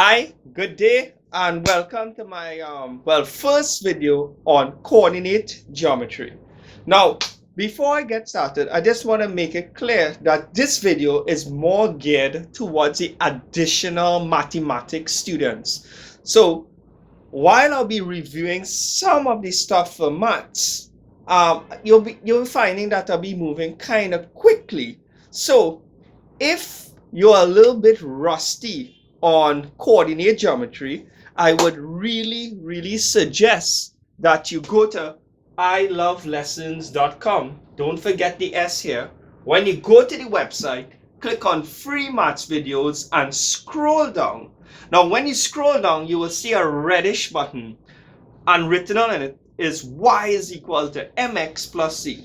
Hi, good day, and welcome to my first video on coordinate geometry. Now, before I get started, I just want to make it clear that this video is more geared towards the additional mathematics students. So, while I'll be reviewing some of the stuff for maths, you'll be finding that I'll be moving kind of quickly. So, if you're a little bit rusty on coordinate geometry, I would really suggest that you go to iLoveLessons.com. Don't forget the S here. When you go to the website, click on free maths videos and scroll down. Now, when you scroll down, you will see a reddish button, and written on it is y is equal to mx plus c.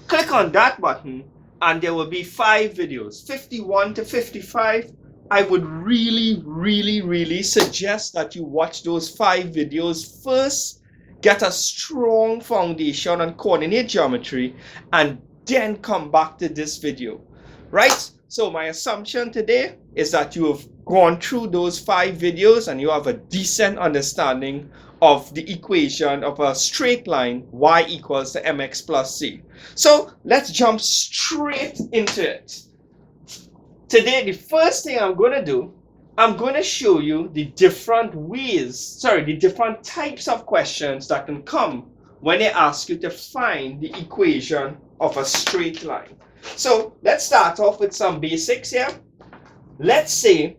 Click on that button and there will be 5 videos, 51 to 55. I would really suggest that you watch those 5 videos first, get a strong foundation on coordinate geometry, and then come back to this video, right? So my assumption today is that you have gone through those 5 videos and you have a decent understanding of the equation of a straight line y equals to mx plus c. So let's jump straight into it. Today, the first thing I'm going to do, I'm going to show you the different types of questions that can come when they ask you to find the equation of a straight line. So let's start off with some basics here. Let's say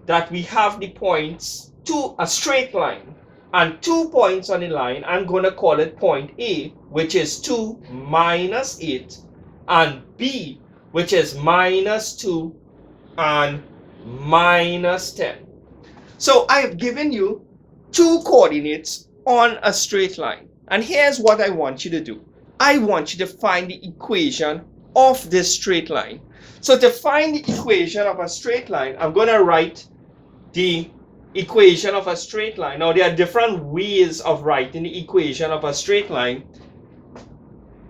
that we have the points to a straight line and 2 points on the line. I'm going to call it point A, which is 2 minus 8, and B, which is minus 2 and minus 10. So I have given you 2 coordinates on a straight line. And here's what I want you to do. I want you to find the equation of this straight line. So to find the equation of a straight line, I'm going to write the equation of a straight line. Now, there are different ways of writing the equation of a straight line.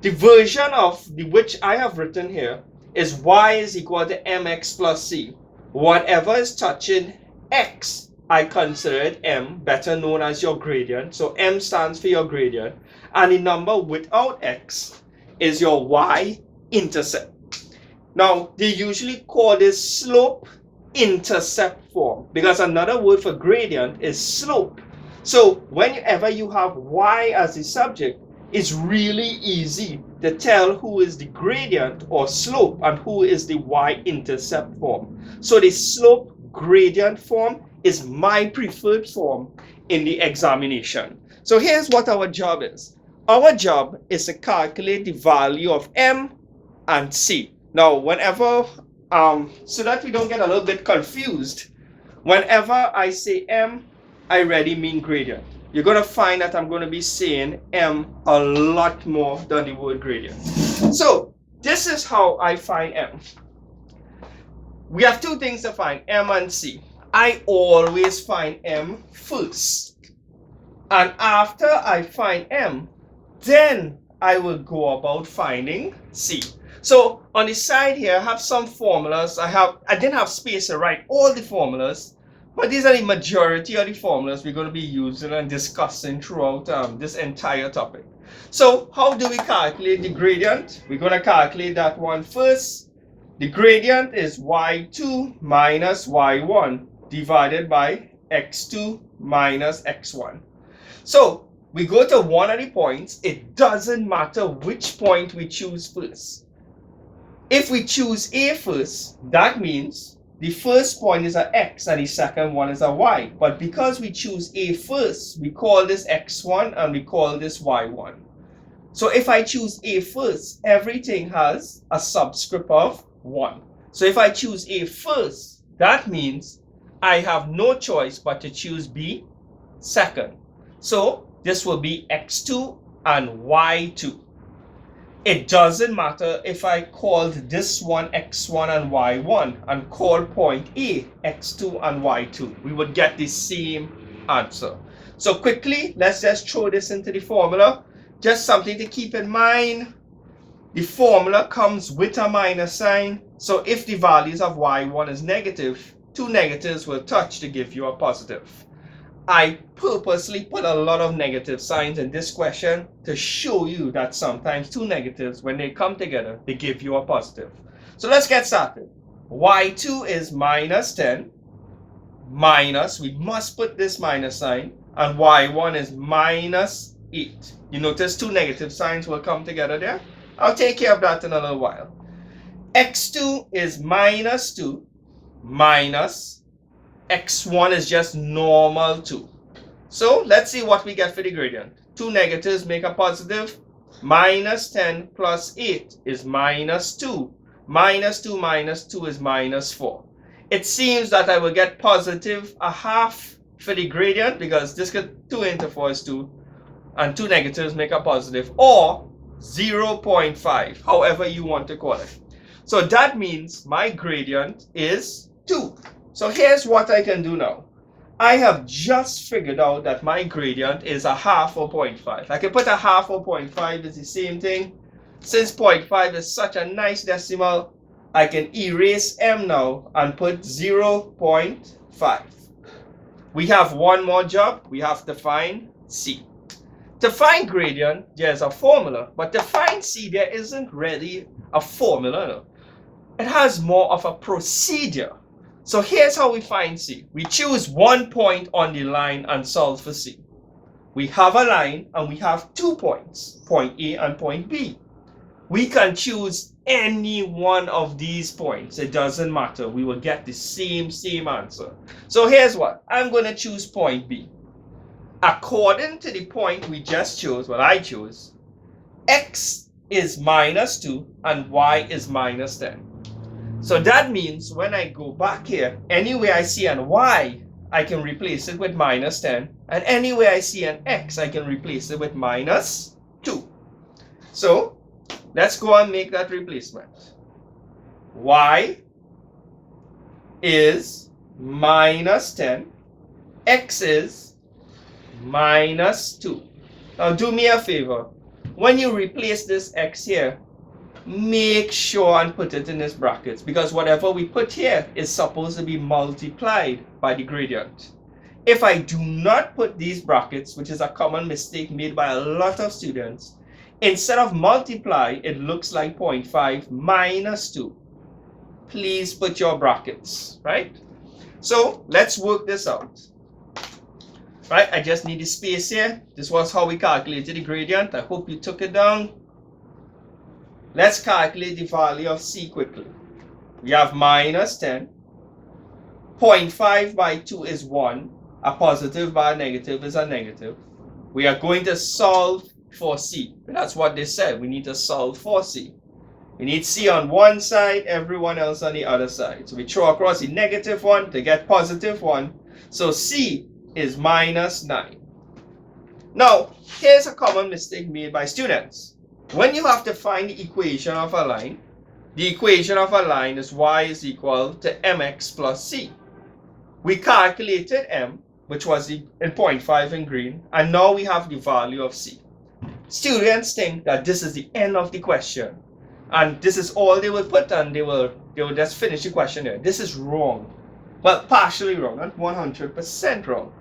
The version of which I have written here is y is equal to mx plus c. Whatever is touching x, I consider it m, better known as your gradient. So m stands for your gradient. And the number without x is your y-intercept. Now, they usually call this slope-intercept form, because another word for gradient is slope. So whenever you have y as the subject, it's really easy to tell who is the gradient or slope and who is the y-intercept form. So the slope gradient form is my preferred form in the examination. So here's what our job is. Our job is to calculate the value of m and c. Now, whenever, so that we don't get a little bit confused, whenever I say m, I already mean gradient. You're going to find that I'm going to be saying m a lot more than the word gradient. So this is how I find m. We have 2 things to find, m and c. I always find m first. And after I find m, then I will go about finding c. So on the side here, I have some formulas. I didn't have space to write all the formulas, but these are the majority of the formulas we're going to be using and discussing throughout this entire topic. So how do we calculate the gradient? We're going to calculate that one first. The gradient is y2 minus y1 divided by x2 minus x1. So we go to one of the points. It doesn't matter which point we choose first. If we choose A first, that means the first point is a x and the second one is a y. But because we choose A first, we call this x1 and we call this y1. So if I choose A first, everything has a subscript of 1. So if I choose A first, that means I have no choice but to choose B second. So this will be x2 and y2. It doesn't matter if I called this one x1 and y1 and call point A x2 and y2. We would get the same answer. So quickly, let's just throw this into the formula. Just something to keep in mind. The formula comes with a minus sign. So if the values of y1 is negative, two negatives will touch to give you a positive. I purposely put a lot of negative signs in this question to show you that sometimes two negatives, when they come together, they give you a positive. So let's get started. Y2 is minus 10 minus, we must put this minus sign, and Y1 is minus 8. You notice two negative signs will come together there? I'll take care of that in a little while. X2 is minus 2 minus X1 is just normal 2. So let's see what we get for the gradient. Two negatives make a positive. Minus 10 plus 8 is minus 2. Minus 2 minus 2 is minus 4. It seems that I will get positive a half for the gradient because this could 2 into 4 is 2. And two negatives make a positive, or 0.5, however you want to call it. So that means my gradient is 2. So here's what I can do now. I have just figured out that my gradient is a half or 0.5. I can put a half or 0.5 is the same thing. Since 0.5 is such a nice decimal, I can erase m now and put 0.5. We have one more job. We have to find c. To find gradient, there's a formula, but to find c, there isn't really a formula. No. It has more of a procedure. So here's how we find c. We choose one point on the line and solve for c. We have a line and we have 2 points, point A and point B. We can choose any one of these points. It doesn't matter. We will get the same answer. So here's what. I'm going to choose point B. According to the point we just chose, well, I chose, x is minus 2 and y is minus 10. So that means when I go back here, anywhere I see an y, I can replace it with minus 10. And anywhere I see an x, I can replace it with minus 2. So let's go and make that replacement. Y is minus 10. X is minus 2. Now do me a favor. When you replace this x here, make sure and put it in this brackets, because whatever we put here is supposed to be multiplied by the gradient. If I do not put these brackets, which is a common mistake made by a lot of students, instead of multiply, it looks like 0.5 minus 2. Please put your brackets, right? So let's work this out. Right, I just need the space here. This was how we calculated the gradient. I hope you took it down. Let's calculate the value of c quickly. We have minus 10. 0.5 by 2 is 1. A positive by a negative is a negative. We are going to solve for c. That's what they said. We need to solve for c. We need c on one side, everyone else on the other side. So we throw across the negative 1 to get positive 1. So c is minus 9. Now, here's a common mistake made by students. When you have to find the equation of a line, the equation of a line is y is equal to mx plus c. We calculated m, which was in 0.5 in green, and now we have the value of c. Students think that this is the end of the question, and this is all they will put, and they will just finish the question there. This is wrong. Well, partially wrong, not 100% wrong.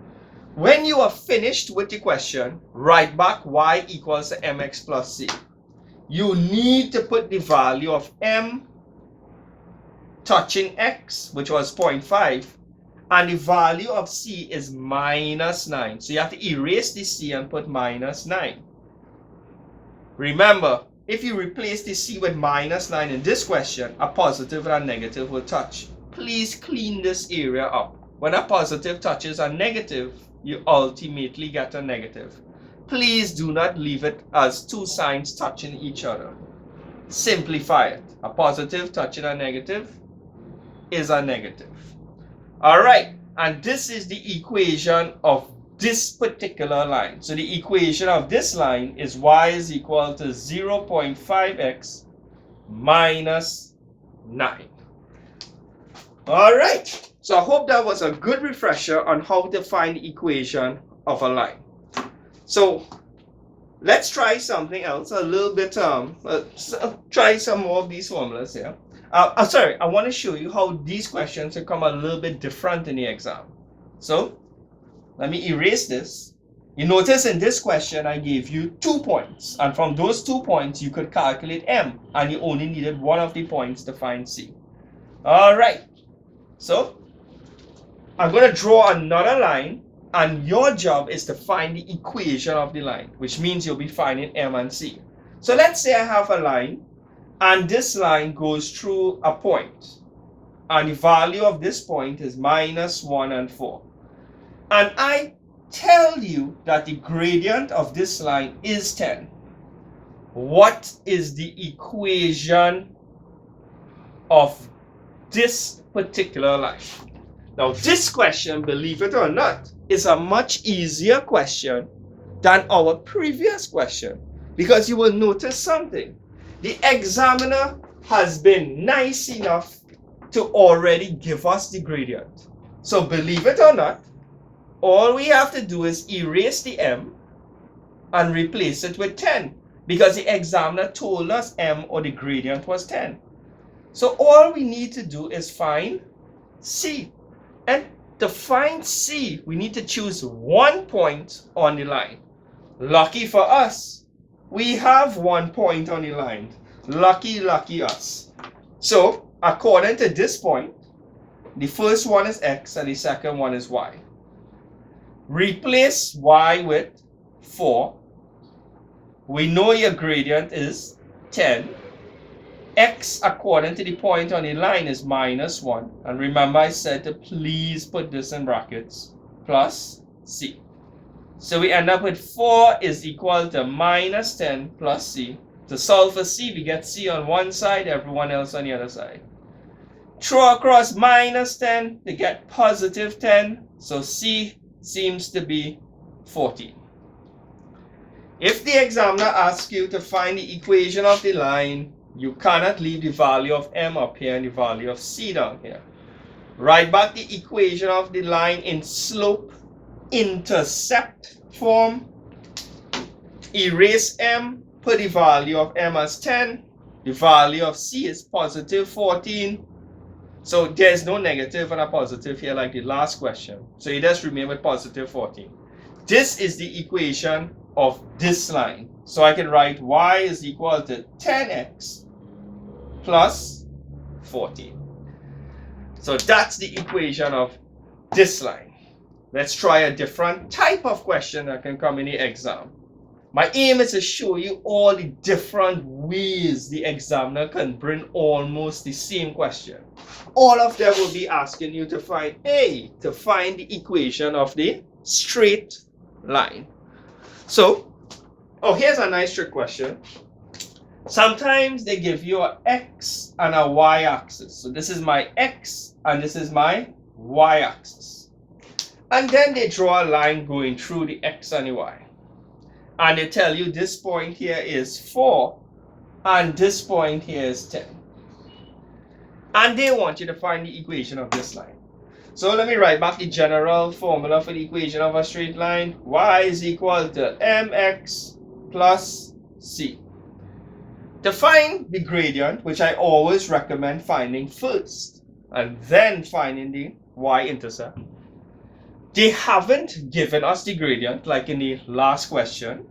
When you are finished with the question, write back y equals to mx plus c. You need to put the value of m touching x, which was 0.5, and the value of c is minus 9. So you have to erase the c and put minus 9. Remember, if you replace the c with minus 9 in this question, a positive and a negative will touch. Please clean this area up. When a positive touches a negative, you ultimately get a negative. Please do not leave it as two signs touching each other. Simplify it. A positive touching a negative is a negative. Alright, and this is the equation of this particular line. So the equation of this line is y is equal to 0.5x minus 9. Alright, so I hope that was a good refresher on how to find the equation of a line. So let's try something else, a little bit, try some more of these formulas here. Sorry, I want to show you how these questions will come a little bit different in the exam. So let me erase this. You notice in this question I gave you 2 points, and from those 2 points you could calculate M, and you only needed one of the points to find C. All right, so I'm going to draw another line, and your job is to find the equation of the line, which means you'll be finding M and C. So let's say I have a line, and this line goes through a point, and the value of this point is -1 and 4. And I tell you that the gradient of this line is 10. What is the equation of this particular line? Now, this question, believe it or not, is a much easier question than our previous question, because you will notice something. The examiner has been nice enough to already give us the gradient. So believe it or not, all we have to do is erase the M and replace it with 10, because the examiner told us M, or the gradient, was 10. So all we need to do is find C. And to find C, we need to choose 1 point on the line. Lucky for us, we have 1 point on the line. Lucky us. So according to this point, the first one is X and the second one is Y. Replace Y with 4. We know your gradient is 10. X, according to the point on the line, is -1. And remember I said to please put this in brackets, plus C. So we end up with 4 is equal to -10 plus C. To solve for C, we get C on one side, everyone else on the other side. Throw across -10 to get +10. So C seems to be 14. If the examiner asks you to find the equation of the line, you cannot leave the value of M up here and the value of C down here. Write back the equation of the line in slope-intercept form. Erase M, put the value of M as 10. The value of C is +14. So there's no negative and a positive here like the last question. So you just remain with +14. This is the equation of this line. So I can write Y is equal to 10x plus 14. So that's the equation of this line. Let's try a different type of question that can come in the exam. My aim is to show you all the different ways the examiner can bring almost the same question. All of them will be asking you to find the equation of the straight line. So, here's a nice trick question. Sometimes they give you an X and a Y axis. So this is my X and this is my Y axis. And then they draw a line going through the X and the Y. And they tell you this point here is 4 and this point here is 10. And they want you to find the equation of this line. So let me write back the general formula for the equation of a straight line. Y is equal to mx plus c. To find the gradient, which I always recommend finding first, and then finding the y-intercept, they haven't given us the gradient like in the last question,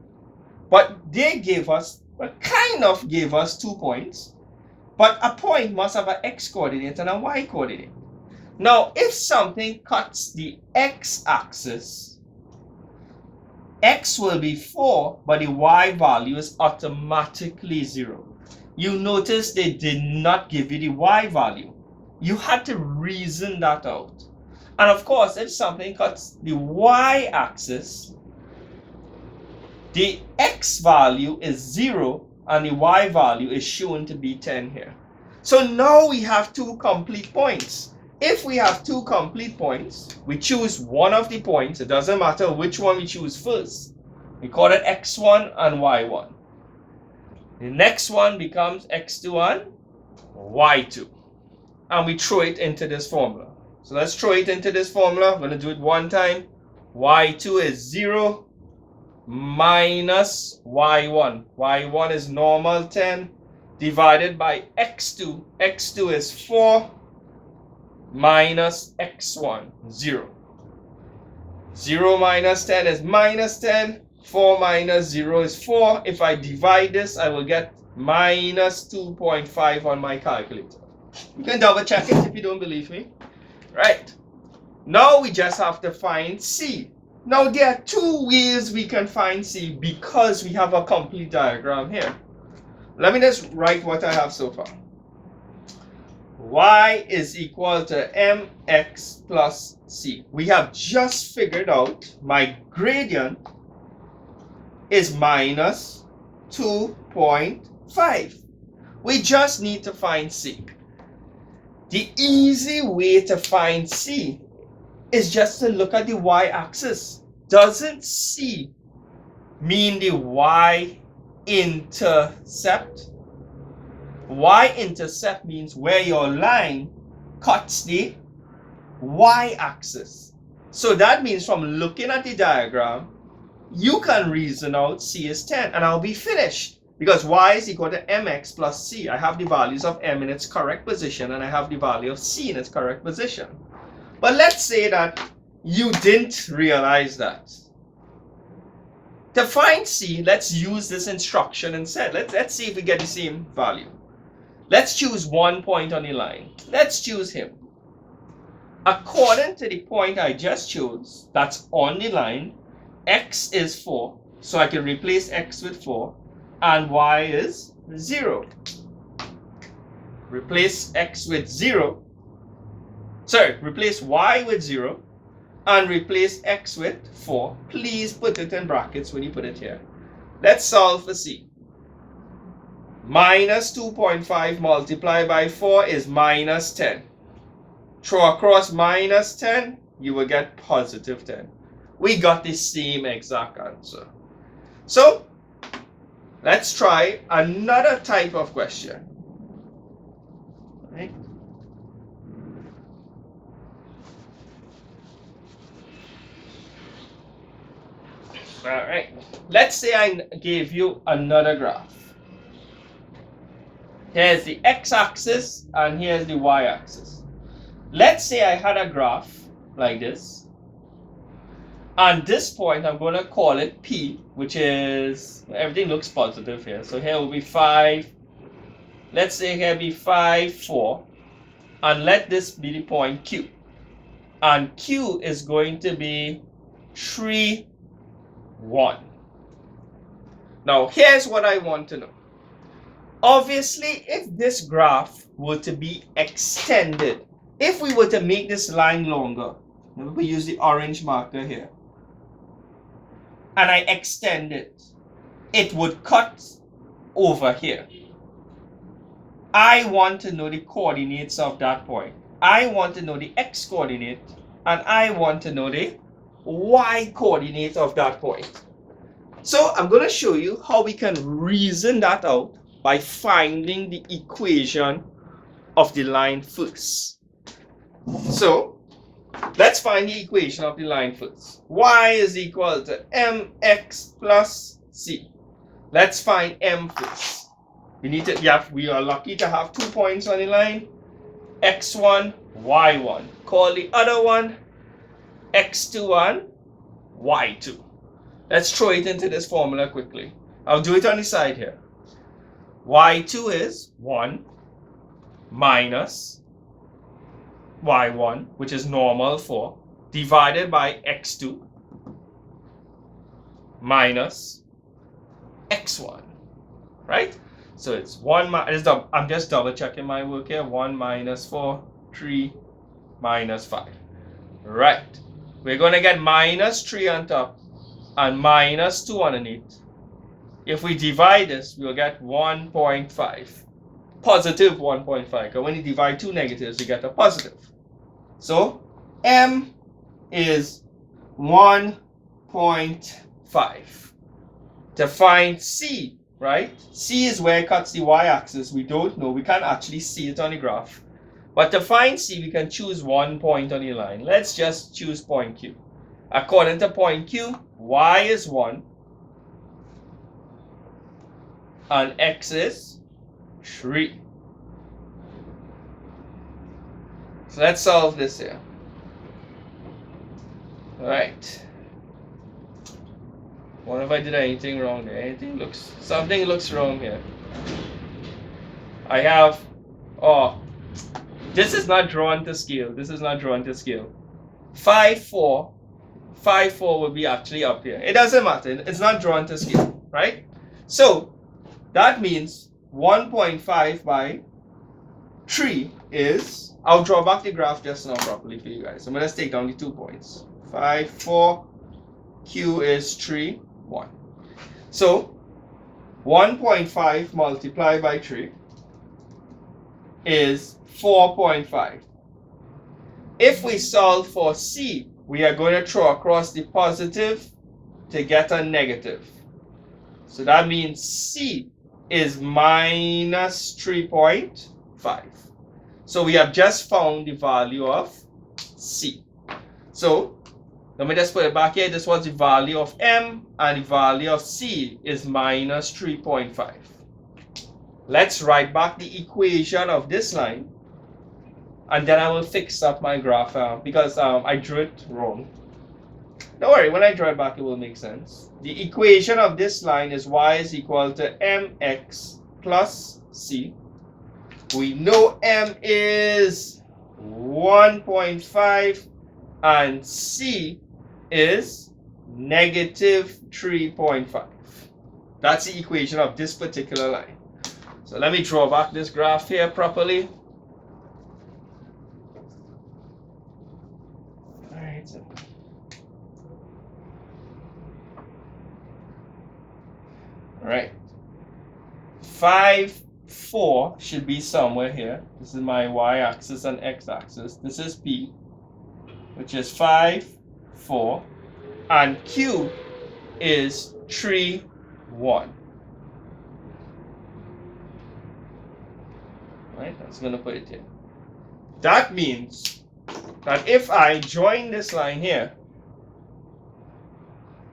but they gave us, kind of gave us 2 points, but a point must have an x-coordinate and a y-coordinate. Now, if something cuts the x-axis, x will be 4, but the y value is automatically 0. You notice they did not give you the y value. You had to reason that out. And of course, if something cuts the y-axis, the x value is 0 and the y value is shown to be 10 here. So now we have 2 complete points. If we have 2 complete points, we choose one of the points. It doesn't matter which one we choose first. We call it x1 and y1. The next one becomes x2 and y2. And we throw it into this formula. So let's throw it into this formula. I'm going to do it one time. y2 is 0 minus y1. y1 is normal 10 divided by x2. x2 is 4 minus x1, 0. 0 minus 10 is minus 10. 4 minus 0 is 4. If I divide this, I will get minus 2.5 on my calculator. You can double check it if you don't believe me. Right. Now we just have to find C. Now there are two ways we can find C because we have a complete diagram here. Let me just write what I have so far. Y is equal to mx plus c. We have just figured out my gradient is minus 2.5. We just need to find c. The easy way to find c is just to look at the y-axis. Doesn't c mean the y-intercept? Y-intercept means where your line cuts the y-axis. So that means from looking at the diagram, you can reason out c is 10 and I'll be finished. Because y is equal to mx plus c. I have the values of m in its correct position and I have the value of c in its correct position. But let's say that you didn't realize that. To find c, let's use this instruction instead. Let's see if we get the same value. Let's choose one point on the line. Let's choose him. According to the point I just chose, that's on the line, x is 4. So I can replace x with 4. And y is 0. Replace x with 0. Sorry, replace y with 0. And replace x with 4. Please put it in brackets when you put it here. Let's solve for c. Minus 2.5 multiplied by 4 is minus 10. Throw across minus 10, you will get positive 10. We got the same exact answer. So, let's try another type of question. Right. All right. Let's say I gave you another graph. Here's the x-axis and here's the y-axis. Let's say I had a graph like this. And this point, I'm going to call it P, which is, everything looks positive here. So here will be 5. Let's say here be 5, 4. And let this be the point Q. And Q is going to be 3, 1. Now, here's what I want to know. Obviously, if this graph were to be extended, if we were to make this line longer, we use the orange marker here, and I extend it, it would cut over here. I want to know the coordinates of that point. I want to know the x coordinate, and I want to know the y coordinate of that point. So I'm going to show you how we can reason that out by finding the equation of the line first. So let's find the equation of the line first. Y is equal to mx plus c. Let's find m first. We are lucky to have 2 points on the line. x1, y1. Call the other one x2 and y2. Let's throw it into this formula quickly. I'll do it on the side here. y2 is 1 minus y1, which is normal 4, divided by x2 minus x1, right? So it's 1 minus, I'm just double checking my work here, 1 minus 4, 3 minus 5, right? We're going to get minus 3 on top and minus 2 underneath. If we divide this, we'll get 1.5. Positive 1.5. Because when you divide two negatives, you get a positive. So, m is 1.5. To find c, right? C is where it cuts the y-axis. We don't know. We can't actually see it on the graph. But to find c, we can choose one point on the line. Let's just choose point Q. According to point Q, y is 1. And x is 3. So let's solve this here. Alright. Wonder if I did anything wrong there. Something looks wrong here. I have, this is not drawn to scale. This is not drawn to scale. 5, 4. 5, 4 will be actually up here. It doesn't matter. It's not drawn to scale, right? So that means 1.5 by 3 is, I'll draw back the graph just now properly for you guys. So let's take down the 2 points. 5, 4, Q is 3, 1. So 1.5 multiplied by 3 is 4.5. If we solve for C, we are going to throw across the positive to get a negative. So that means C is minus 3.5. So we have just found the value of C. So let me just put it back here. This was the value of M, and the value of C is minus 3.5. Let's write back the equation of this line, and then I will fix up my graph because I drew it wrong. Don't worry, when I draw it back, it will make sense. The equation of this line is y is equal to mx plus c. We know m is 1.5 and c is negative 3.5. That's the equation of this particular line. So let me draw back this graph here properly. Alright. 5, 4 should be somewhere here. This is my y-axis and x-axis. This is P, which is 5, 4. And Q is 3, 1. Right? That's going to put it here. That means that if I join this line here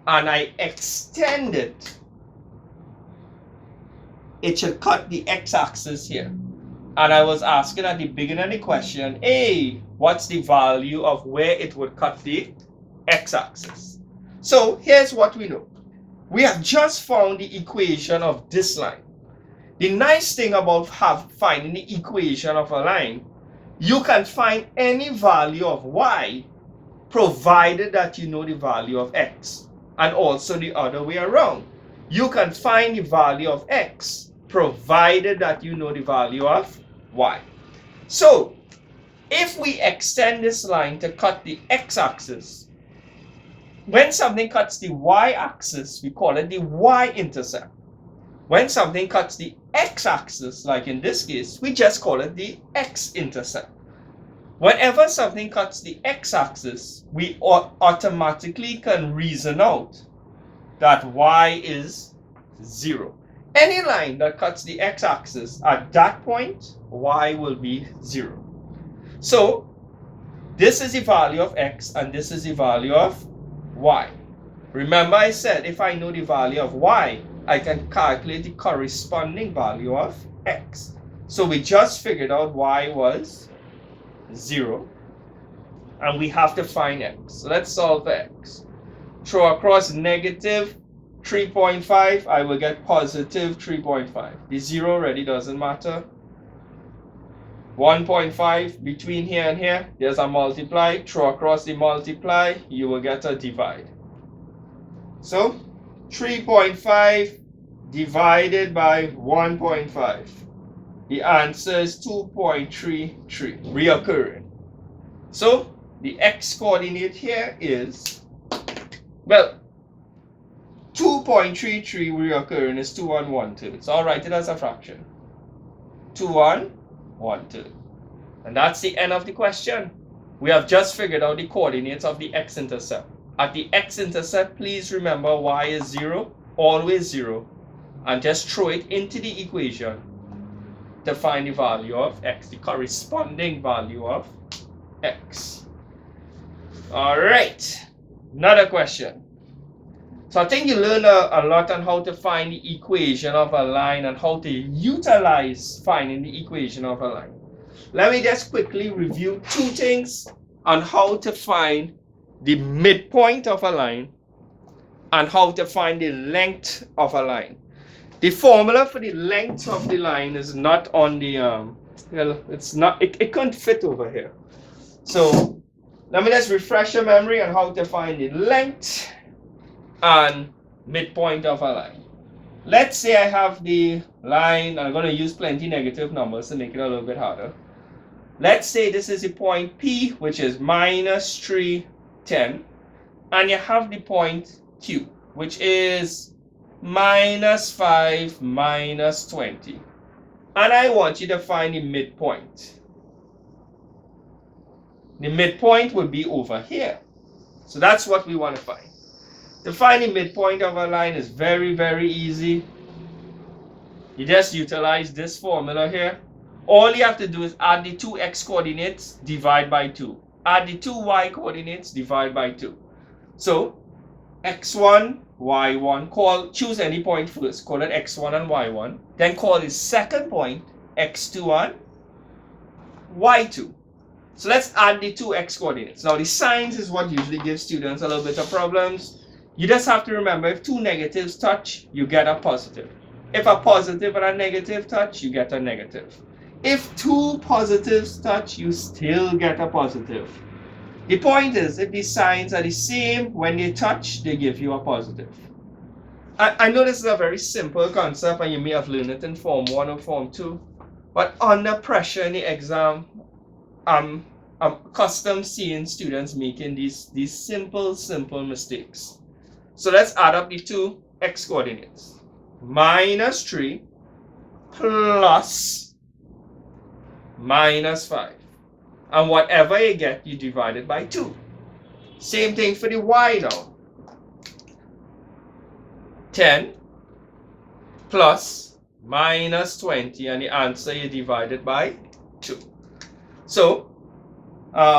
and I extend it, it should cut the x-axis here. And I was asking at the beginning of the question, hey, what's the value of where it would cut the x-axis? So here's what we know. We have just found the equation of this line. The nice thing about finding the equation of a line, you can find any value of y provided that you know the value of x, and also the other way around. You can find the value of x provided that you know the value of y. So if we extend this line to cut the x-axis, when something cuts the y-axis, we call it the y-intercept. When something cuts the x-axis, like in this case, we just call it the x-intercept. Whenever something cuts the x-axis, we automatically can reason out that y is 0. Any line that cuts the x-axis at that point, y will be 0. So this is the value of x and this is the value of y. Remember I said if I know the value of y, I can calculate the corresponding value of x. So we just figured out y was 0 and we have to find x. So let's solve for x. Throw across negative 3.5, I will get positive 3.5. The 0 already doesn't matter. 1.5 between here and here, there's a multiply. Throw across the multiply, you will get a divide. So 3.5 divided by 1.5. The answer is 2.33, reoccurring. So the x coordinate here is, well, 2.33 reoccurring is 2 and 1/3. So I'll write it as a fraction. 2 and 1/3. And that's the end of the question. We have just figured out the coordinates of the x-intercept. At the x-intercept, please remember y is 0, always 0. And just throw it into the equation to find the value of x, the corresponding value of x. Alright, another question. So I think you learn a lot on how to find the equation of a line and how to utilize finding the equation of a line. Let me just quickly review two things on how to find the midpoint of a line and how to find the length of a line. The formula for the length of the line is not on the, well, it's not, it can't fit over here. So let me just refresh your memory on how to find the length and midpoint of a line. Let's say I have the line, I'm going to use plenty negative numbers to make it a little bit harder. Let's say this is the point P, which is minus 3, 10, and you have the point Q, which is minus 5, minus 20. And I want you to find the midpoint. The midpoint would be over here. So that's what we want to find. To find the midpoint of a line is very, very easy. You just utilize this formula here. All you have to do is add the two x coordinates, divide by 2. Add the two y coordinates, divide by 2. So x1, y1, choose any point first, call it x1 and y1. Then call the second point x2 and y2. So let's add the two x coordinates. Now the signs is what usually gives students a little bit of problems. You just have to remember, if two negatives touch, you get a positive. If a positive and a negative touch, you get a negative. If two positives touch, you still get a positive. The point is, if the signs are the same, when they touch, they give you a positive. I know this is a very simple concept and you may have learned it in Form 1 or Form 2, but under pressure in the exam, I'm accustomed seeing students making these simple mistakes. So let's add up the two x coordinates. Minus 3 plus minus 5. And whatever you get, you divide it by 2. Same thing for the y now. 10 plus minus 20, and the answer you divide it by 2. So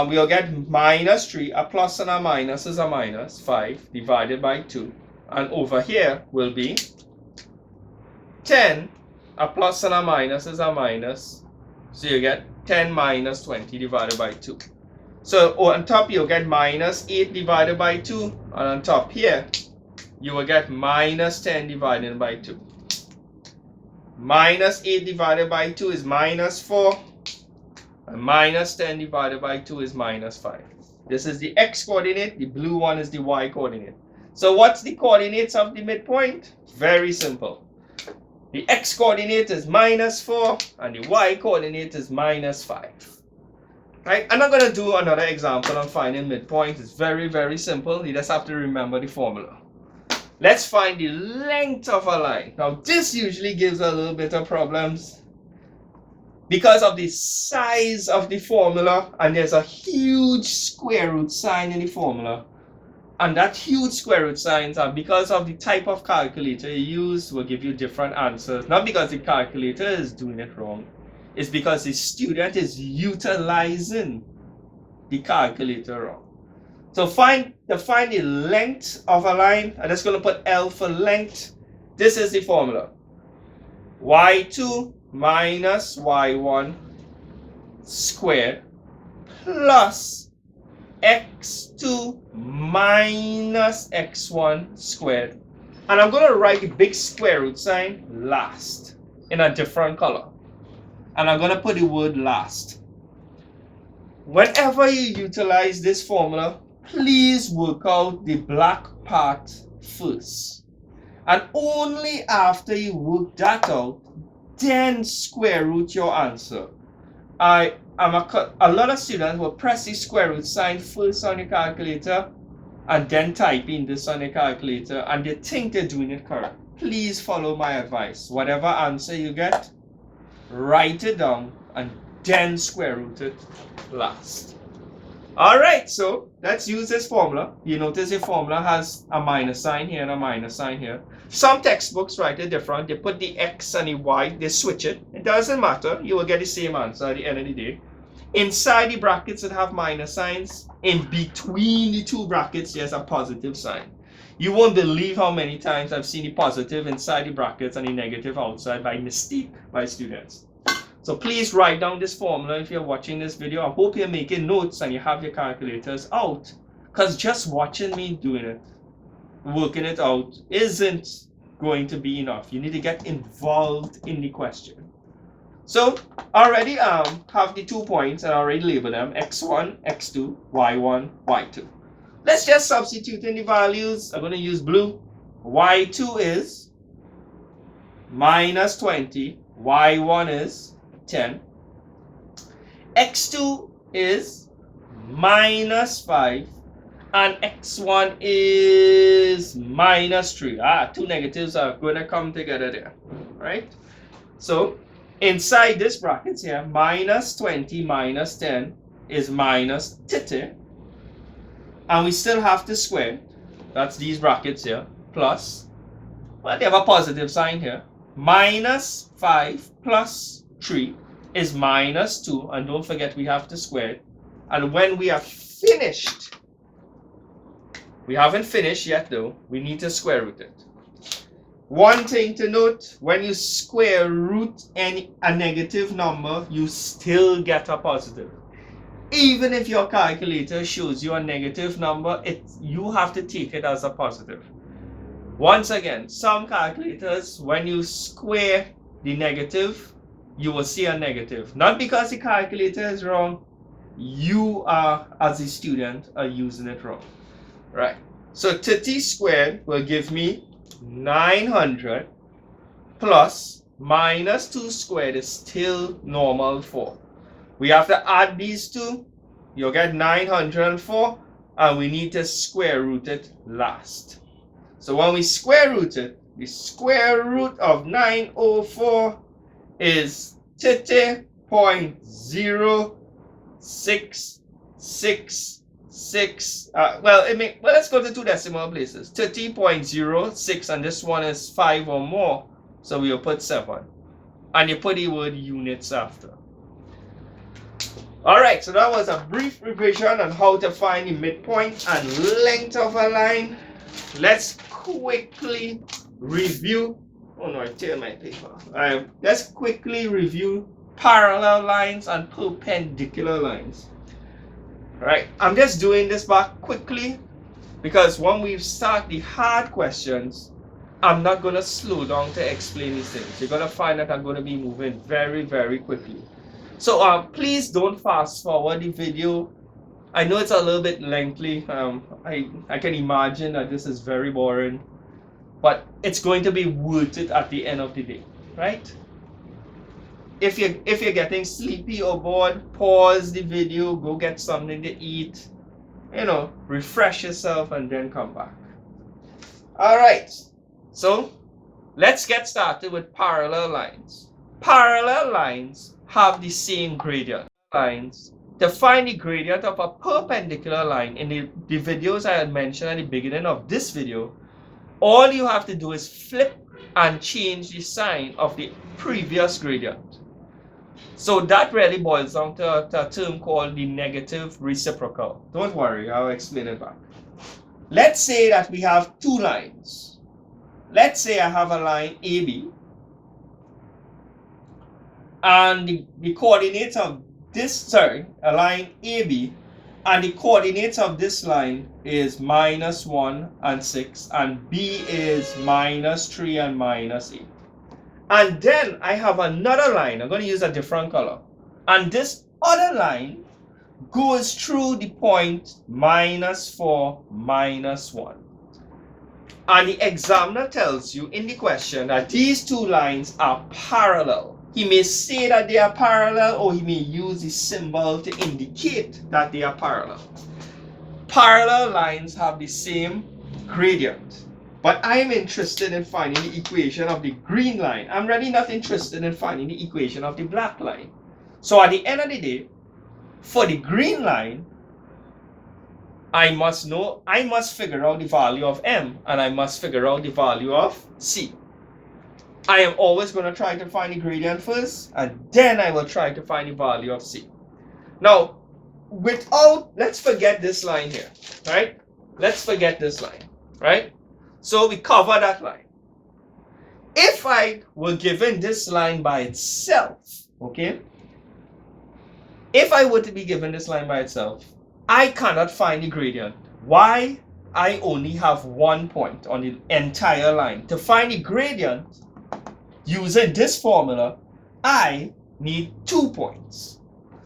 we'll get minus 3, a plus and a minus is a minus, 5 divided by 2. And over here will be 10, a plus and a minus is a minus. So you get 10 minus 20 divided by 2. So on top you'll get minus 8 divided by 2. And on top here, you will get minus 10 divided by 2. Minus 8 divided by 2 is minus 4. And minus 10 divided by 2 is minus 5. This is the x coordinate. The blue one is the y coordinate. So what's the coordinates of the midpoint? Very simple. The x coordinate is minus 4 and the y coordinate is minus 5. Right? I'm not going to do another example on finding midpoint. It's very, very simple. You just have to remember the formula. Let's find the length of a line. Now this usually gives a little bit of problems because of the size of the formula, and there's a huge square root sign in the formula. And that huge square root signs are because of the type of calculator you use will give you different answers. Not because the calculator is doing it wrong. It's because the student is utilizing the calculator wrong. So to find the length of a line, I'm just going to put L for length. This is the formula. y2 minus y1 squared plus x2 minus x1 squared. And I'm going to write the big square root sign last in a different color. And I'm going to put the word last. Whenever you utilize this formula, please work out the black part first. And only after you work that out, then square root your answer. A lot of students will press the square root sign first on the calculator and then type in this on the calculator and they think they're doing it correct. Please follow my advice. Whatever answer you get, write it down and then square root it last. Alright, so let's use this formula. You notice the formula has a minus sign here and a minus sign here. Some textbooks write it different. They put the x and the y, they switch it. It doesn't matter. You will get the same answer at the end of the day. Inside the brackets that have minus signs, in between the two brackets, there's a positive sign. You won't believe how many times I've seen the positive inside the brackets and the negative outside by mistake by students. So please write down this formula if you're watching this video. I hope you're making notes and you have your calculators out, because just watching me doing it, working it out, isn't going to be enough. You need to get involved in the question. So already have the 2 points and already label them x1, x2, y1, y2. Let's just substitute in the values. I'm going to use blue. Y2 is minus 20. Y1 is 10. X2 is minus 5. And x1 is minus 3. Two negatives are going to come together there. Right? So inside this bracket here, minus 20 minus 10 is minus 30. And we still have to square. That's these brackets here. Plus, well, they have a positive sign here. Minus 5 plus 3 is minus 2. And don't forget we have to square it. And when we are finished, we haven't finished yet though, we need to square root it. One thing to note, when you square root a negative number, you still get a positive. Even if your calculator shows you a negative number, you have to take it as a positive. Once again, some calculators, when you square the negative, you will see a negative. Not because the calculator is wrong, you are, as a student, are using it wrong. Right. So 30 squared will give me 900 plus minus 2 squared is still normal 4. We have to add these two. You'll get 904, and we need to square root it last. So when we square root it, the square root of 904 is 30.0666. Let's go to two decimal places. 30.06, and this one is 5 or more. So we'll put 7. And you put the word units after. Alright, so that was a brief revision on how to find the midpoint and length of a line. Let's quickly review. Oh no, I teared my paper. Let's quickly review parallel lines and perpendicular lines. Right, I'm just doing this back quickly because when we start the hard questions, I'm not going to slow down to explain these things. You're going to find that I'm going to be moving very, very quickly. So please don't fast forward the video. I know it's a little bit lengthy. I can imagine that this is very boring, but it's going to be worth it at the end of the day, right? If you're getting sleepy or bored, pause the video, go get something to eat, refresh yourself, and then come back. All right, so let's get started with parallel lines. Parallel lines have the same gradient. Lines, to find the gradient of a perpendicular line in the videos I had mentioned at the beginning of this video, all you have to do is flip and change the sign of the previous gradient. So that really boils down to a term called the negative reciprocal. Don't worry, I'll explain it back. Let's say that we have two lines. Let's say I have a line AB, and the coordinates of a line AB, and the coordinates of this line is -1 and 6, and B is -3 and -8. And then I have another line. I'm going to use a different color. And this other line goes through the point -4, -1. And the examiner tells you in the question that these two lines are parallel. He may say that they are parallel, or he may use the symbol to indicate that they are parallel. Parallel lines have the same gradient. But I am interested in finding the equation of the green line. I'm really not interested in finding the equation of the black line. So at the end of the day, for the green line, I must figure out the value of M, and I must figure out the value of C. I am always going to try to find the gradient first, and then I will try to find the value of C. Now, let's forget this line here, right? Let's forget this line, right? So we cover that line. If I were given this line by itself, okay? If I were to be given this line by itself, I cannot find the gradient. Why? I only have 1 point on the entire line. To find the gradient, using this formula, I need 2 points.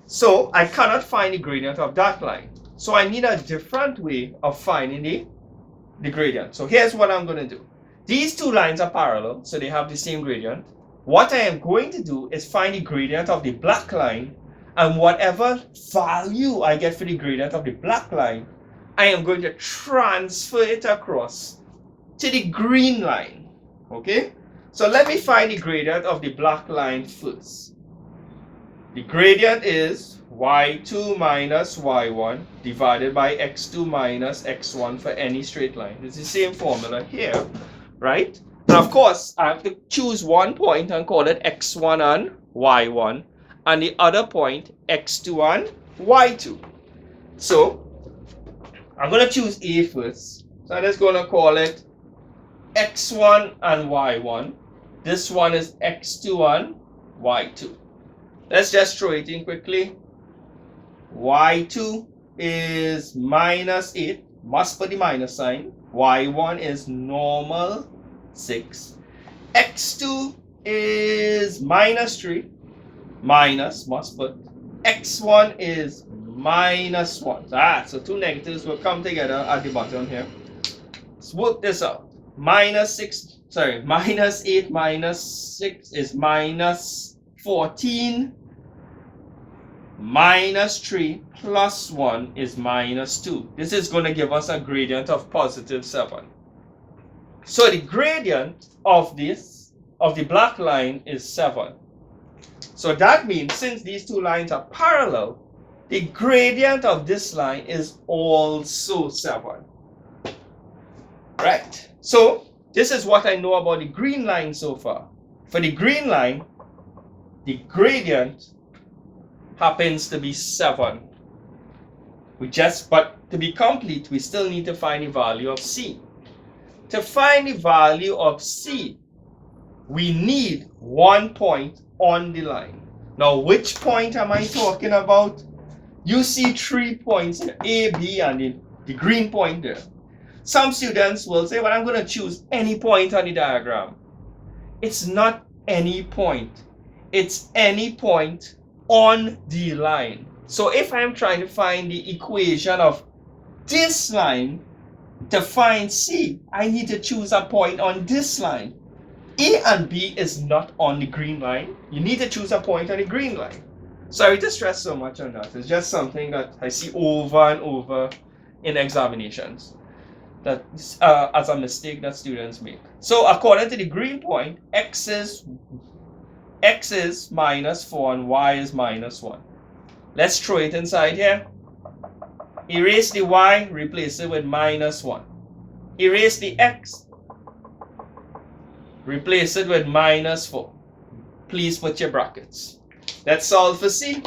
So I cannot find the gradient of that line. So I need a different way of finding the gradient. So here's what I'm going to do. These two lines are parallel, so they have the same gradient. What I am going to do is find the gradient of the black line, and whatever value I get for the gradient of the black line, I am going to transfer it across to the green line. Okay? So let me find the gradient of the black line first. The gradient is y2 minus y1 divided by x2 minus x1 for any straight line. It's the same formula here, right? And of course, I have to choose 1 point and call it x1 and y1, and the other point x2 and y2. So I'm going to choose A first. So I'm just going to call it x1 and y1. This one is x2 and y2. Let's just throw it in quickly. y2 is minus 8. Must put the minus sign. y1 is normal 6. x2 is minus 3. Minus, must put. x1 is minus 1. So two negatives will come together at the bottom here. Let's work this out. Minus 8 minus 6 is minus 14. Minus 3 plus 1 is minus 2. This is going to give us a gradient of positive 7. So the gradient of the black line is 7. So that means since these two lines are parallel, the gradient of this line is also 7. Right? So this is what I know about the green line so far. For the green line, the gradient happens to be 7. But to be complete, we still need to find the value of C. To find the value of C, we need 1 point on the line. Now, which point am I talking about? You see 3 points here, A, B, and the green point there. Some students will say, well, I'm going to choose any point on the diagram. It's not any point. It's any point on the line. So if I'm trying to find the equation of this line to find C, I need to choose a point on this line. A and B is not on the green line. You need to choose a point on the green line. Sorry to stress so much on that. It's just something that I see over and over in examinations. That as a mistake that students make. So according to the green point, x is minus 4 and y is minus 1. Let's throw it inside here. Erase the y, replace it with minus 1. Erase the x, replace it with minus 4. Please put your brackets. Let's solve for C.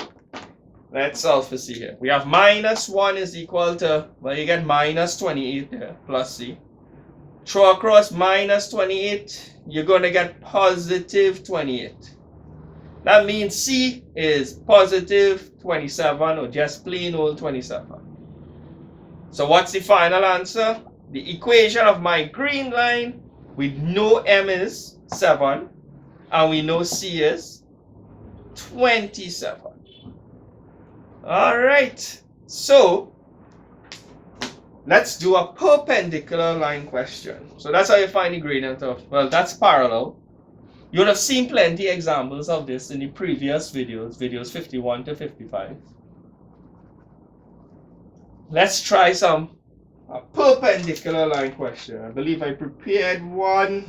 Let's solve for C here. We have minus 1 is equal to, well, you get minus 28 there, plus C. Throw across minus 28, you're going to get positive 28. That means C is positive 27, or just plain old 27. So what's the final answer? The equation of my green line, we know M is 7, and we know C is 27. All right, so let's do a perpendicular line question. So that's how you find the gradient of, well, that's parallel. You would have seen plenty examples of this in the previous videos 51 to 55. Let's try a perpendicular line question. I believe I prepared one.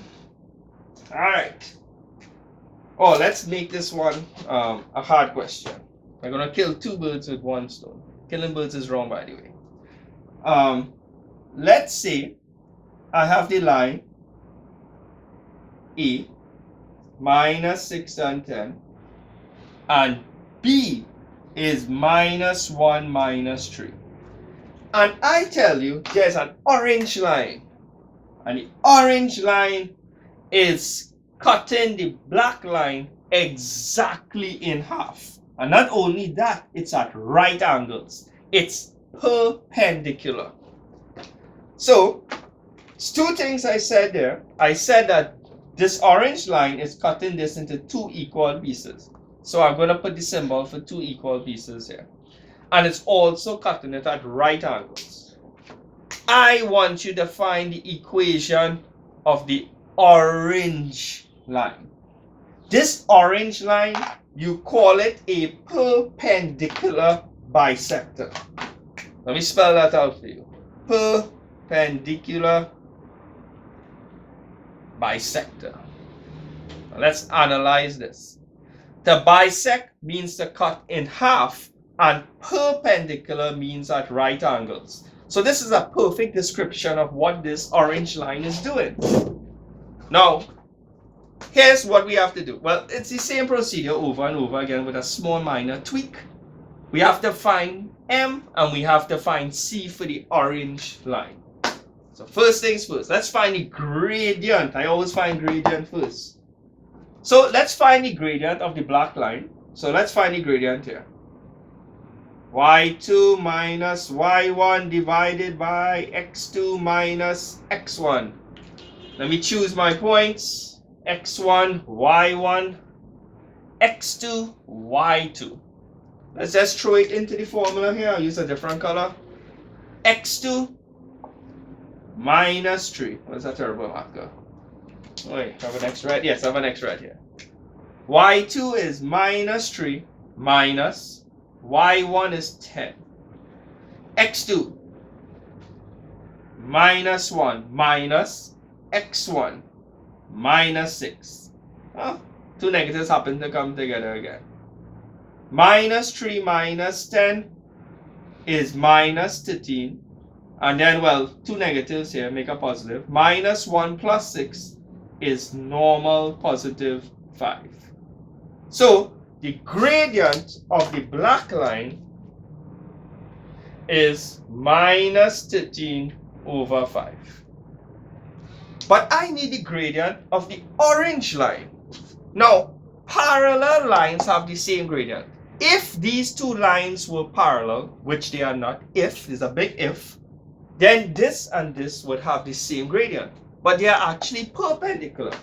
All right. Oh, let's make this one a hard question. I'm going to kill 2 birds with 1 stone. Killing birds is wrong, by the way. Let's say I have the line A, minus 6 and 10, and B is minus 1, minus 3. And I tell you, there's an orange line. And the orange line is cutting the black line exactly in half. And not only that, it's at right angles. It's perpendicular. So, it's two things I said there. I said that this orange line is cutting this into two equal pieces. So I'm going to put the symbol for two equal pieces here. And it's also cutting it at right angles. I want you to find the equation of the orange line. This orange line, you call it a perpendicular bisector. Let me spell that out for you. Perpendicular bisector. Now let's analyze this. To bisect means to cut in half, and perpendicular means at right angles. So this is a perfect description of what this orange line is doing. Now, here's what we have to do. Well, it's the same procedure over and over again with a small minor tweak. We have to find M and we have to find C for the orange line. So first things first, let's find the gradient. I always find gradient first. So let's find the gradient of the black line. So let's find the gradient here. y2 minus y1 divided by x2 minus x1. Let me choose my points. x1, y1, x2, y2. Let's just throw it into the formula here. I'll use a different color. x2 minus 3. What's that terrible marker? Wait, have an x right? Yes, I have an x right here. y2 is minus 3 minus y1 is 10. x2 minus 1 minus x1 minus 6. Oh, two negatives happen to come together again. Minus 3 minus 10 is minus 13. And then, well, two negatives here make a positive. Minus 1 plus 6 is normal positive 5. So, the gradient of the black line is minus 13 over 5. But I need the gradient of the orange line. Now, parallel lines have the same gradient. If these two lines were parallel, which they are not, if, there's a big if, then this and this would have the same gradient. But they are actually perpendicular.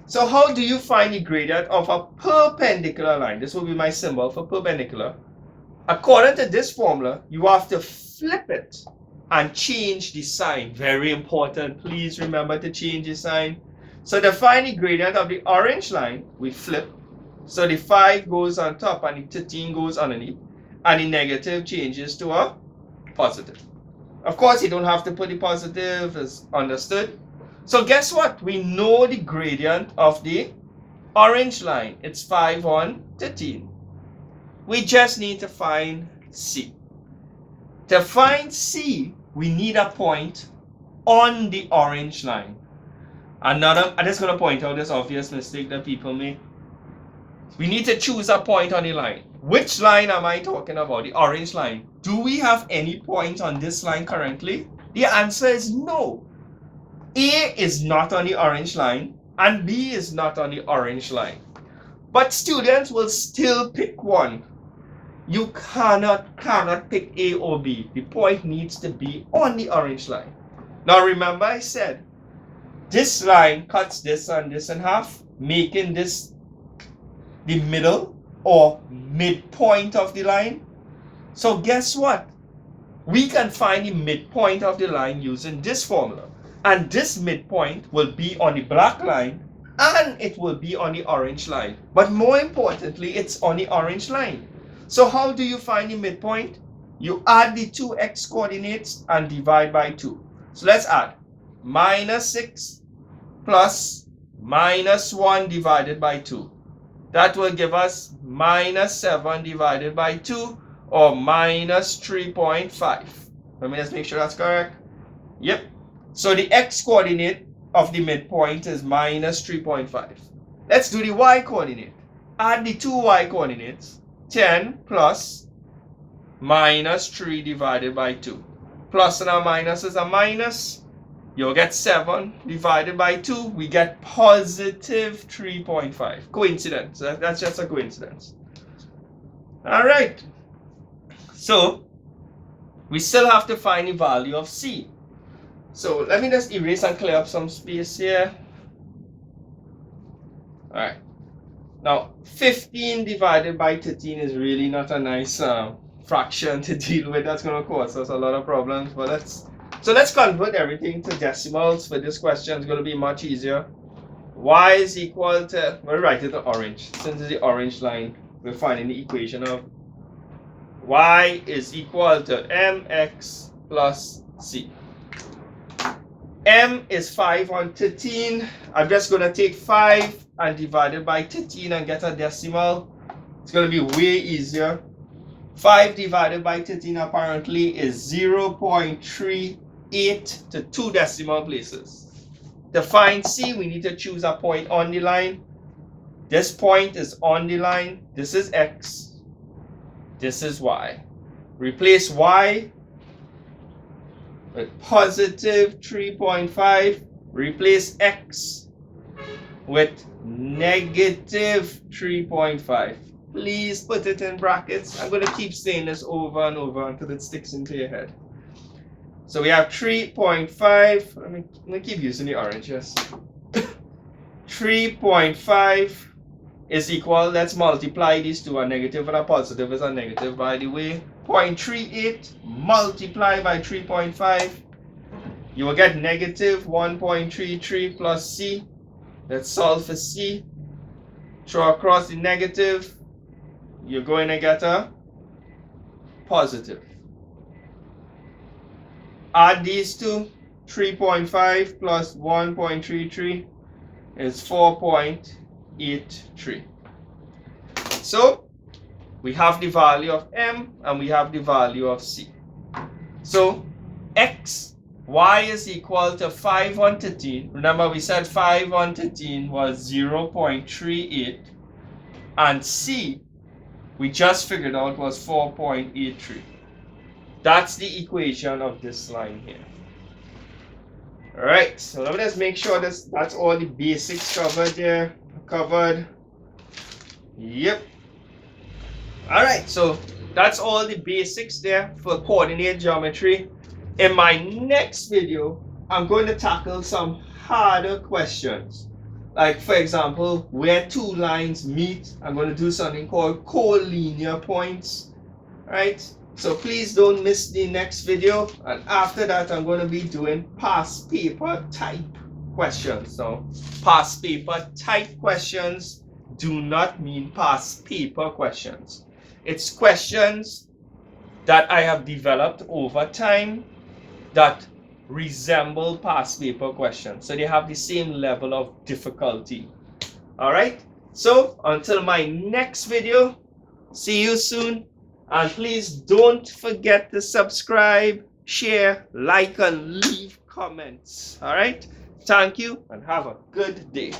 So how do you find the gradient of a perpendicular line? This will be my symbol for perpendicular. According to this formula, you have to flip it and change the sign. Very important. Please remember to change the sign. So to find the gradient of the orange line, we flip. So the 5 goes on top and the 13 goes underneath. And the negative changes to a positive. Of course, you don't have to put the positive, as understood. So guess what? We know the gradient of the orange line. It's 5 on 13. We just need to find C. To find C, we need a point on the orange line. I'm just going to point out this obvious mistake that people make. We need to choose a point on the line. Which line am I talking about? The orange line. Do we have any point on this line currently? The answer is no. A is not on the orange line and B is not on the orange line. But students will still pick one. You cannot pick A or B. The point needs to be on the orange line. Now remember I said this line cuts this and this in half, making this the middle or midpoint of the line. So guess what? We can find the midpoint of the line using this formula. And this midpoint will be on the black line and it will be on the orange line. But more importantly, it's on the orange line. So how do you find the midpoint? You add the two x coordinates and divide by 2. So let's add minus 6 plus minus 1 divided by 2. That will give us minus 7 divided by 2 or minus 3.5. Let me just make sure that's correct. Yep. So the x coordinate of the midpoint is minus 3.5. Let's do the y coordinate. Add the two y coordinates. 10 plus minus 3 divided by 2. Plus and a minus is a minus. You'll get 7 divided by 2. We get positive 3.5. Coincidence. That's just a coincidence. All right. So we still have to find the value of C. So let me just erase and clear up some space here. All right. Now 15 divided by 13 is really not a nice fraction to deal with. That's going to cause us a lot of problems. But let's convert everything to decimals for this question. It's going to be much easier. Y is equal to, we'll write it in orange. Since it's the orange line, we're finding the equation of Y is equal to mx plus c. M is 5 on 13. I'm just going to take 5 and divide it by 13 and get a decimal. It's going to be way easier. 5 divided by 13 apparently is 0.38 to 2 decimal places. To find C, we need to choose a point on the line. This point is on the line. This is X. This is Y. Replace Y with positive 3.5. Replace X with negative 3.5. Please put it in brackets. I'm going to keep saying this over and over until it sticks into your head. So we have 3.5. I'm going to keep using the orange, yes. 3.5 is equal, let's multiply these two. A negative and a positive is a negative, by the way. 0.38 multiplied by 3.5. You will get negative 1.33 plus C. Let's solve for C. Throw across the negative. You're going to get a positive. Add these two. 3.5 plus 1.33 is 4.83. So we have the value of M and we have the value of C. So Y is equal to 5 on 13. Remember we said 5 on 13 was 0.38, and C we just figured out was 4.83. That's the equation of this line here. Alright, so let me just make sure that's all the basics covered there. Covered. Yep. Alright, so that's all the basics there for coordinate geometry. In my next video, I'm going to tackle some harder questions. Like, for example, where two lines meet, I'm going to do something called collinear points. Right? So please don't miss the next video. And after that, I'm going to be doing past paper type questions. So past paper type questions do not mean past paper questions. It's questions that I have developed over time that resemble past paper questions. So they have the same level of difficulty. All right. So until my next video, see you soon. And please don't forget to subscribe, share, like, and leave comments. All right. Thank you and have a good day.